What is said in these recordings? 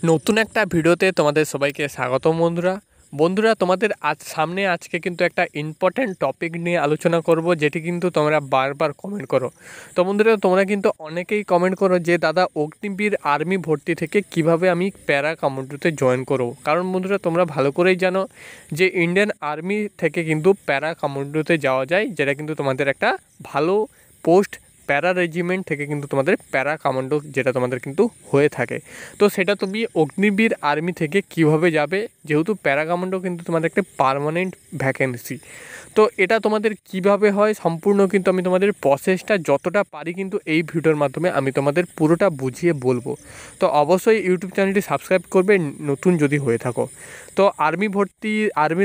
নতুন একটা ভিডিওতে তোমাদের সবাইকে স্বাগতম বন্ধুরা তোমাদের সামনে আজকে কিন্তু একটা ইম্পর্ট্যান্ট টপিক নিয়ে আলোচনা করব, যেটি কিন্তু তোমরা বারবার কমেন্ট করো। তো বন্ধুরা, তোমরা কিন্তু অনেকেই কমেন্ট করো যে দাদা অগ্নিবীর আর্মি ভর্তি থেকে কিভাবে আমি প্যারা কমান্ডোতে জয়েন করব। কারণ বন্ধুরা, তোমরা ভালো করেই জানো যে ইন্ডিয়ান আর্মি থেকে কিন্তু প্যারা কমান্ডোতে যাওয়া যায়, যেটা কিন্তু তোমাদের একটা ভালো পোস্ট। প্যারা রেজিমেন্ট থেকে কিন্তু তোমাদের প্যারা কমান্ডো যেটা তোমাদের কিন্তু হয়ে থাকে। তো সেটা তুমি অগ্নিবীর আর্মি থেকে কিভাবে যাবে, যেহেতু প্যারা কমান্ডো কিন্তু তোমাদের একটা পার্মানেন্ট ভ্যাকেন্সি। তো এটা তোমাদের কিভাবে হয় সম্পূর্ণ কিন্তু আমি তোমাদের প্রসেসটা যতটা পারি কিন্তু এই ভিডিওর মাধ্যমে আমি তোমাদের পুরোটা বুঝিয়ে বলবো। তো অবশ্যই ইউটিউব চ্যানেলটি সাবস্ক্রাইব করবে নতুন যদি হয়ে থাকো। তো আর্মি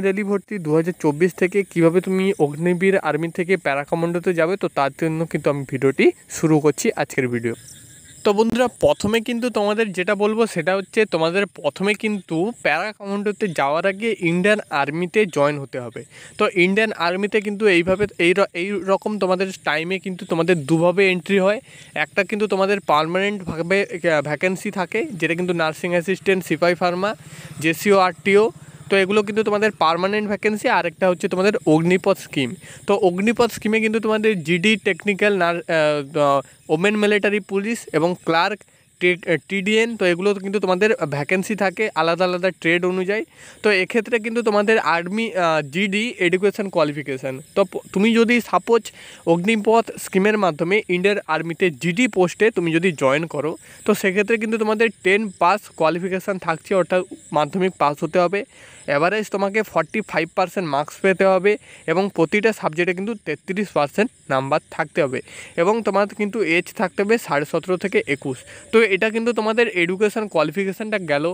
র্যালি ভর্তি 2024 থেকে কিভাবে তুমি অগ্নিবীর আর্মি থেকে প্যারা কমান্ডোতে যাবে, তো তার জন্য কিন্তু আমি ভিডিওটি শুরু করছি আজকের ভিডিও। তো বন্ধুরা, প্রথমে কিন্তু তোমাদের যেটা বলবো সেটা হচ্ছে তোমাদের প্রথমে কিন্তু প্যারা কমান্ডোতে যাওয়ার আগে ইন্ডিয়ান আর্মিতে জয়েন হতে হবে। তো ইন্ডিয়ান আর্মিতে কিন্তু এই রকম তোমাদের টাইমে কিন্তু তোমাদের দুভাবে এন্ট্রি হয়। একটা কিন্তু তোমাদের পার্মানেন্টভাবে ভ্যাকেন্সি থাকে, যেটা কিন্তু নার্সিং অ্যাসিস্ট্যান্ট, সিপাহি ফার্মা, জেসিও, আরটিও। তো এগুলো কিন্তু তোমাদের পার্মানেন্ট ভ্যাকেন্সি। আরেকটা হচ্ছে তোমাদের অগ্নিপথ স্কিম। তো অগ্নিপথ স্কিমে কিন্তু তোমাদের GD, technical, women military police এবং ক্লার্ক, টিডিএন, তো এগুলো কিন্তু তোমাদের ভ্যাকেন্সি থাকে আলাদা আলাদা ট্রেড অনুযায়ী। তো এক্ষেত্রে কিন্তু তোমাদের আর্মি জিডি এডুকেশন কোয়ালিফিকেশান। তো তুমি যদি সাপোজ অগ্নিপথ স্কিমের মাধ্যমে ইন্ডিয়ান আর্মিতে জিডি পোস্টে তুমি যদি জয়েন করো, তো সেক্ষেত্রে কিন্তু তোমাদের 10 পাস কোয়ালিফিকেশান থাকছে, অর্থাৎ মাধ্যমিক পাস হতে হবে। অ্যাভারেজ তোমাকে 45% মার্কস পেতে হবে এবং প্রতিটা সাবজেক্টে কিন্তু 33% নাম্বার থাকতে হবে এবং তোমাদের কিন্তু এজ থাকতে হবে 17.5 থেকে 21। তো এটা কিন্তু তোমাদের এডুকেশান কোয়ালিফিকেশানটা গেল।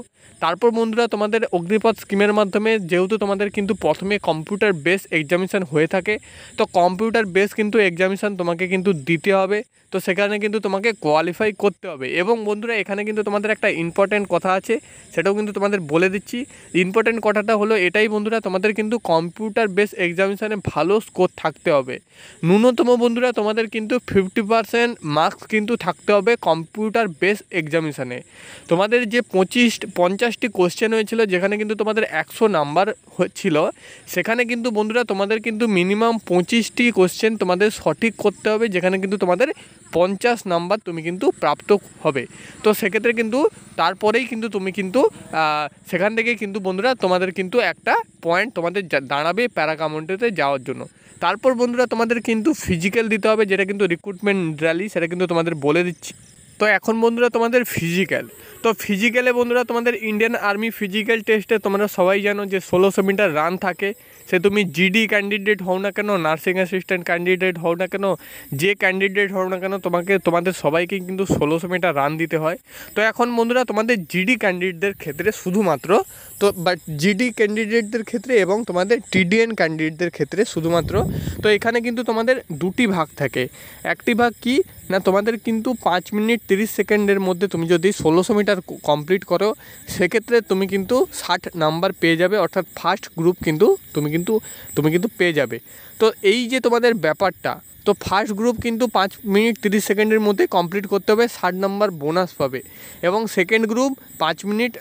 তারপর বন্ধুরা, তোমাদের অগ্নিপথ স্কিমের মাধ্যমে যেহেতু তোমাদের কিন্তু প্রথমে কম্পিউটার বেস এক্সামিনেশান হয়ে থাকে, তো কম্পিউটার বেস কিন্তু এক্সামিনেশান তোমাকে কিন্তু দিতে হবে। তো সেখানে কিন্তু তোমাকে কোয়ালিফাই করতে হবে। এবং বন্ধুরা, এখানে কিন্তু তোমাদের একটা ইম্পর্ট্যান্ট কথা আছে, সেটাও কিন্তু তোমাদের বলে দিচ্ছি। ইম্পর্ট্যান্ট কথাটা হলো এটাই বন্ধুরা, তোমাদের কিন্তু কম্পিউটার বেস এক্সামিনেশানে ভালো স্কোর থাকতে হবে। ন্যূনতম বন্ধুরা তোমাদের কিন্তু 50% মার্কস কিন্তু থাকতে হবে কম্পিউটার বেস এক্সামিনেশানে। তোমাদের যে 50টি কোশ্চেন হয়েছিল, যেখানে কিন্তু তোমাদের 100 নাম্বার ছিল, সেখানে কিন্তু বন্ধুরা তোমাদের কিন্তু মিনিমাম 25টি কোশ্চেন তোমাদের সঠিক করতে হবে, যেখানে কিন্তু তোমাদের 50 নাম্বার তুমি কিন্তু প্রাপ্ত হবে। তো সেক্ষেত্রে কিন্তু তারপরেই কিন্তু তুমি কিন্তু সেখান থেকে কিন্তু বন্ধুরা তোমাদের কিন্তু একটা পয়েন্ট তোমাদের দাঁড়াবে প্যারা কমান্ডোতে যাওয়ার জন্য। তারপর বন্ধুরা তোমাদের কিন্তু ফিজিক্যাল দিতে হবে, যেটা কিন্তু রিক্রুটমেন্ট র্যালি, সেটা কিন্তু তোমাদের বলে দিচ্ছি। তো এখন বন্ধুরা তোমাদের ফিজিক্যাল। তো ফিজিক্যালে বন্ধুরা তোমাদের ইন্ডিয়ান আর্মি ফিজিক্যাল টেস্টে তোমরা সবাই জানো যে 1600 মিটার রান থাকে। সে তুমি জিডি ক্যান্ডিডেট হও না কেন, নার্সিং অ্যাসিস্ট্যান্ট ক্যান্ডিডেট হও না কেন, যে ক্যান্ডিডেট হও না কেন, তোমাদের সবাইকেই কিন্তু 1600 মিটার রান দিতে হয়। তো এখন বন্ধুরা তোমাদের জিডি ক্যান্ডিডেটদের ক্ষেত্রে শুধুমাত্র, তো বাট জিডি ক্যান্ডিডেটদের ক্ষেত্রে এবং তোমাদের টিডিএন ক্যান্ডিডেটদের ক্ষেত্রে শুধুমাত্র, তো এখানে কিন্তু তোমাদের দুটি ভাগ থাকে। একটি ভাগ কি না, তোমাদের কিন্তু 5 মিনিট 30 সেকেন্ডের মধ্যে তুমি যদি 1600 মিটার কমপ্লিট করো, সেক্ষেত্রে তুমি কিন্তু 60 নাম্বার পেয়ে যাবে, অর্থাৎ ফার্স্ট গ্রুপ কিন্তু তুমি কিন্তু পেয়ে যাবে। তো এই যে তোমাদের ব্যাপারটা, তো ফার্স্ট গ্রুপ কিন্তু 5 মিনিট 30 সেকেন্ডের মধ্যে কমপ্লিট করতে হবে, 60 নাম্বার বোনাস পাবে। এবং সেকেন্ড গ্রুপ 5 মিনিট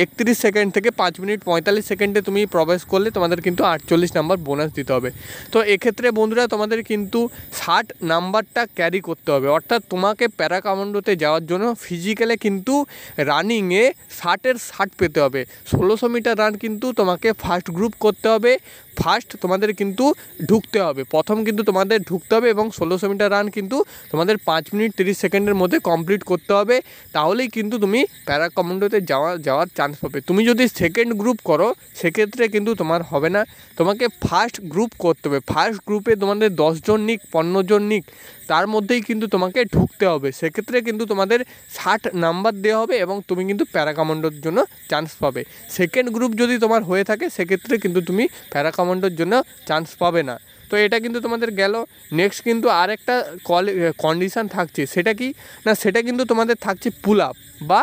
31 সেকেন্ড থেকে 5 মিনিট 45 সেকেন্ডে তুমি প্রবেশ করলে তোমাদের কিন্তু 48 নাম্বার বোনাস দিতে হবে। তো এক্ষেত্রে বন্ধুরা তোমাদের কিন্তু 60 নাম্বারটা ক্যারি করতে হবে, অর্থাৎ তোমাকে প্যারা কমান্ডোতে যাওয়ার জন্য ফিজিক্যালে কিন্তু রানিংয়ে 60-এর 60 পেতে হবে। 1600 মিটার রান কিন্তু তোমাকে ফার্স্ট গ্রুপ করতে হবে, ফার্স্ট তোমাদের কিন্তু ঢুকতে হবে, প্রথম কিন্তু তোমাদের ঢুকতে হবে এবং 1600 মিটার রান কিন্তু তোমাদের 5 মিনিট 30 সেকেন্ডের মধ্যে কমপ্লিট করতে হবে। তাহলেই কিন্তু তুমি প্যারা কমান্ডোতে যাওয়ার চান্স পাবে। তুমি যদি সেকেন্ড গ্রুপ করো, সেক্ষেত্রে কিন্তু তোমার হবে না, তোমাকে ফার্স্ট গ্রুপ করতে হবে। ফার্স্ট গ্রুপে তোমাদের 10 জন নিক 15 জন নিক, তার মধ্যেই কিন্তু তোমাকে ঢুকতে হবে। সেক্ষেত্রে কিন্তু তোমাদের 60 নাম্বার দেওয়া হবে এবং তুমি কিন্তু প্যারা কমান্ডোর জন্য চান্স পাবে। সেকেন্ড গ্রুপ যদি তোমার হয়ে থাকে, সেক্ষেত্রে কিন্তু তুমি প্যারা কমান্ডোর জন্য চান্স পাবে না। তো এটা কিন্তু তোমাদের গেল। নেক্সট কিন্তু আরেকটা কন্ডিশান থাকছে, সেটা কি না, সেটা কিন্তু তোমাদের থাকছে পুল আপ বা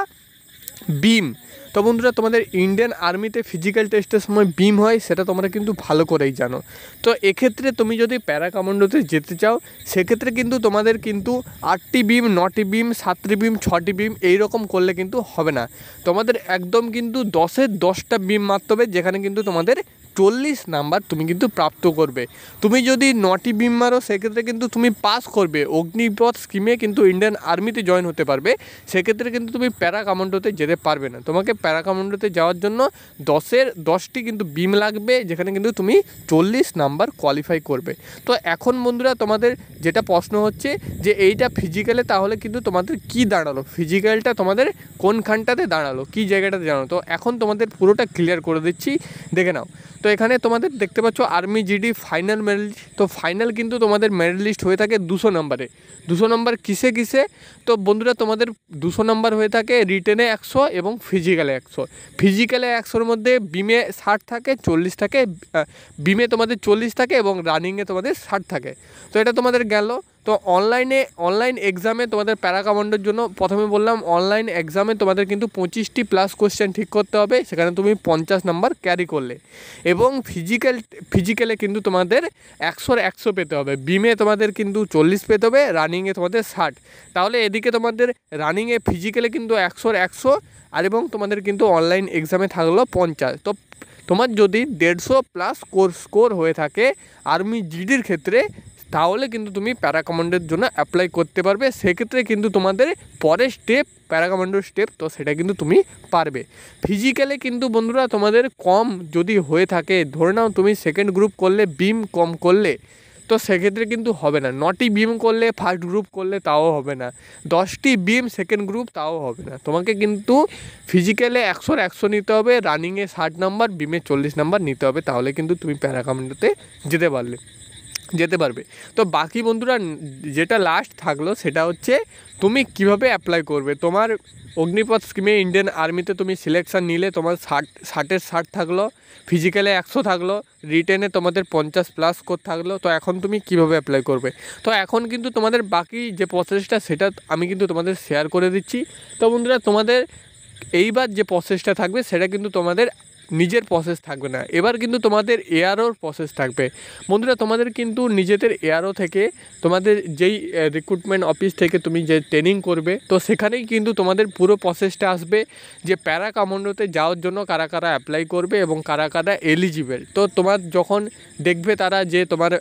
বিম। তো বন্ধুরা তোমাদের ইন্ডিয়ান আর্মিতে ফিজিক্যাল টেস্টের সময় বিম হয়, সেটা তোমরা কিন্তু ভালো করেই জানো। তো এক্ষেত্রে তুমি যদি প্যারা কমান্ডোতে যেতে চাও সেক্ষেত্রে কিন্তু তোমাদের কিন্তু 8টি বিম, 9টি বিম, 7টি বিম, 6টি বিম এইরকম করলে কিন্তু হবে না। তোমাদের একদম কিন্তু 10-এর 10টা বিম মারতে হবে, যেখানে কিন্তু তোমাদের 40 নাম্বার তুমি কিন্তু প্রাপ্ত করবে। তুমি যদি 9টি বিম মারো সেক্ষেত্রে কিন্তু তুমি পাস করবে, অগ্নিপথ স্কিমে কিন্তু ইন্ডিয়ান আর্মিতে জয়েন হতে পারবে। সেক্ষেত্রে কিন্তু তুমি প্যারা কমান্ডোতে যেতে পারবে না। তোমাকে প্যারা কমান্ডোতে যাওয়ার জন্য 10-এর 10টি কিন্তু বিম লাগবে, যেখানে কিন্তু তুমি 40 নাম্বার কোয়ালিফাই করবে। তো এখন বন্ধুরা তোমাদের যেটা প্রশ্ন হচ্ছে যে এইটা ফিজিক্যালে তাহলে কিন্তু তোমাদের কি দাঁড়ালো, ফিজিক্যালটা তোমাদের কোনখানটাতে দাঁড়ালো, কি জায়গাটাতে দাঁড়ালো। তো এখন তোমাদের পুরোটা ক্লিয়ার করে দিচ্ছি, দেখে নাও। তো এখানে তোমাদের দেখতে পাচ্ছ army GD final medal list. তো ফাইনাল কিন্তু তোমাদের মেডেল লিস্ট হয়ে থাকে 200 নম্বরে। 200 নম্বর কিসে কিসে? তো বন্ধুরা তোমাদের 200 নম্বর হয়ে থাকে রিটেনে 100 এবং ফিজিক্যালে 100। ফিজিক্যালে 100-র মধ্যে বিমে 60 থাকে, 40 থাকে, বিমে তোমাদের 40 থাকে এবং রানিংয়ে তোমাদের 60 থাকে। তো এটা তোমাদের গেল। তো অনলাইন এক্সামে তোমাদের প্যারা কমান্ডোর জন্য প্রথমে বললাম অনলাইন এক্সামে তোমাদের কিন্তু 25টি প্লাস কোশ্চেন ঠিক করতে হবে, সেখানে তুমি 50 নাম্বার ক্যারি করলে। এবং ফিজিক্যালে কিন্তু তোমাদের 100-র 100 পেতে হবে, বিমে তোমাদের কিন্তু 40 পেতে হবে, রানিংয়ে তোমাদের 60। তাহলে এদিকে তোমাদের রানিংয়ে ফিজিক্যালে কিন্তু 100-র 100 আর এবং তোমাদের কিন্তু অনলাইন এক্সামে থাকলো 50। তো তোমার যদি 150 প্লাস স্কোর হয়ে থাকে আর্মি জিডির ক্ষেত্রে, তাহলে কিন্তু তুমি প্যারা কমান্ডোর জন্য অ্যাপ্লাই করতে পারবে। সেক্ষেত্রে কিন্তু তোমাদের পরের স্টেপ প্যারা কমান্ডোর স্টেপ, তো সেটা কিন্তু তুমি পারবে। ফিজিক্যালে কিন্তু বন্ধুরা তোমাদের কম যদি হয়ে থাকে, ধরে নাও তুমি সেকেন্ড গ্রুপ করলে বিম কম করলে, তো সেক্ষেত্রে কিন্তু হবে না। 9টি বিম করলে ফার্স্ট গ্রুপ করলে তাও হবে না, 10টি বিম সেকেন্ড গ্রুপ তাও হবে না। তোমাকে কিন্তু ফিজিক্যালে 100-র 100 নিতে হবে, রানিংয়ে 60 নাম্বার, বিমে 40 নাম্বার নিতে হবে, তাহলে কিন্তু তুমি প্যারা কমান্ডোতে যেতে পারবে। তো বাকি বন্ধুরা যেটা লাস্ট থাকলো সেটা হচ্ছে তুমি কিভাবে অ্যাপ্লাই করবে। তোমার অগ্নিপথ স্কিমে ইন্ডিয়ান আর্মিতে তুমি সিলেকশান নিলে তোমার 60-এর 60 থাকলো, ফিজিক্যালে 100 থাকলো, রিটেনে তোমাদের 50 প্লাস স্কোর থাকলো। তো এখন তুমি কিভাবে অ্যাপ্লাই করবে? তো এখন কিন্তু তোমাদের বাকি যে প্রসেসটা সেটা আমি কিন্তু তোমাদের শেয়ার করে দিচ্ছি। তো বন্ধুরা তোমাদের এইবার যে প্রসেসটা থাকবে সেটা কিন্তু তোমাদের নিজের প্রসেস থাকবে না, এবার কিন্তু তোমাদের এআরওর প্রসেস থাকবে। বন্ধুরা তোমাদের কিন্তু নিজেদের এআরও থেকে তোমাদের যেই রিক্রুটমেন্ট অফিস থেকে তুমি যে ট্রেনিং করবে, তো সেখানেই কিন্তু তোমাদের পুরো প্রসেসটা আসবে যে প্যারা কমান্ডোতে যাওয়ার জন্য কারা কারা অ্যাপ্লাই করবে এবং কারা কারা এলিজিবেল। তো তোমার যখন দেখবে তারা যে তোমার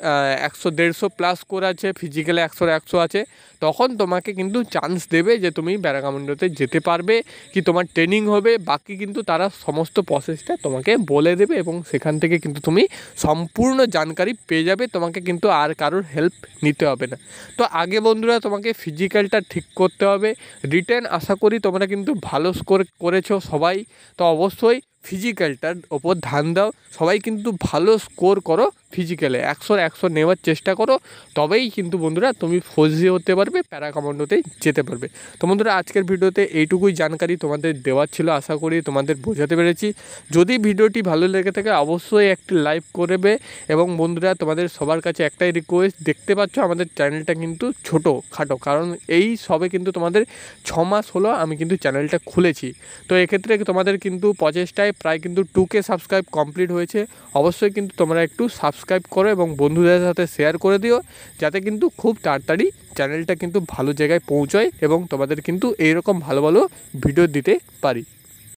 100-150 প্লাস স্কোর আছে, ফিজিক্যালে 100-র 100 আছে, তখন তোমাকে কিন্তু চান্স দেবে যে তুমি প্যারা কমান্ডোতে যেতে পারবে কি তোমার ট্রেনিং হবে। বাকি কিন্তু তারা সমস্ত প্রসেসটা তোমাকে বলে দেবে এবং সেখান থেকে কিন্তু তুমি সম্পূর্ণ জানকারি পেয়ে যাবে, তোমাকে কিন্তু আর কারোর হেল্প নিতে হবে না। তো আগে বন্ধুরা তোমাকে ফিজিক্যালটা ঠিক করতে হবে। রিটেন আশা করি তোমরা কিন্তু ভালো স্কোর করেছো সবাই, তো অবশ্যই ফিজিক্যালটার ওপর ধ্যান দাও। সবাই কিন্তু ভালো স্কোর করো, ফিজিক্যালে 100-র 100 নেওয়ার চেষ্টা করো, তবেই কিন্তু বন্ধুরা তুমি ফৌজি হতে পারবে, প্যারা কমান্ডোতে যেতে পারবে। তো বন্ধুরা আজকের ভিডিওতে এইটুকুই জানকারি তোমাদের দেওয়ার ছিল, আশা করি তোমাদের বোঝাতে পেরেছি। যদি ভিডিওটি ভালো লেগে থাকে অবশ্যই একটি লাইক করবে। এবং বন্ধুরা তোমাদের সবার কাছে একটাই রিকোয়েস্ট, দেখতে পাচ্ছ আমাদের চ্যানেলটা কিন্তু ছোটো খাটো, কারণ এই সবে কিন্তু তোমাদের 6 মাস হলো আমি কিন্তু চ্যানেলটা খুলেছি। তো এক্ষেত্রে তোমাদের কিন্তু প্রচেষ্টায় প্রায় কিন্তু 2K সাবস্ক্রাইব কমপ্লিট হয়েছে। অবশ্যই কিন্তু তোমরা একটু সাবস্ক্রাইব করো এবং বন্ধুদের সাথে শেয়ার করে দিও, যাতে কিন্তু খুব তাড়াতাড়ি চ্যানেলটা কিন্তু ভালো জায়গায় পৌঁছয় এবং তোমাদের কিন্তু এইরকম ভালো ভালো ভিডিও দিতে পারি।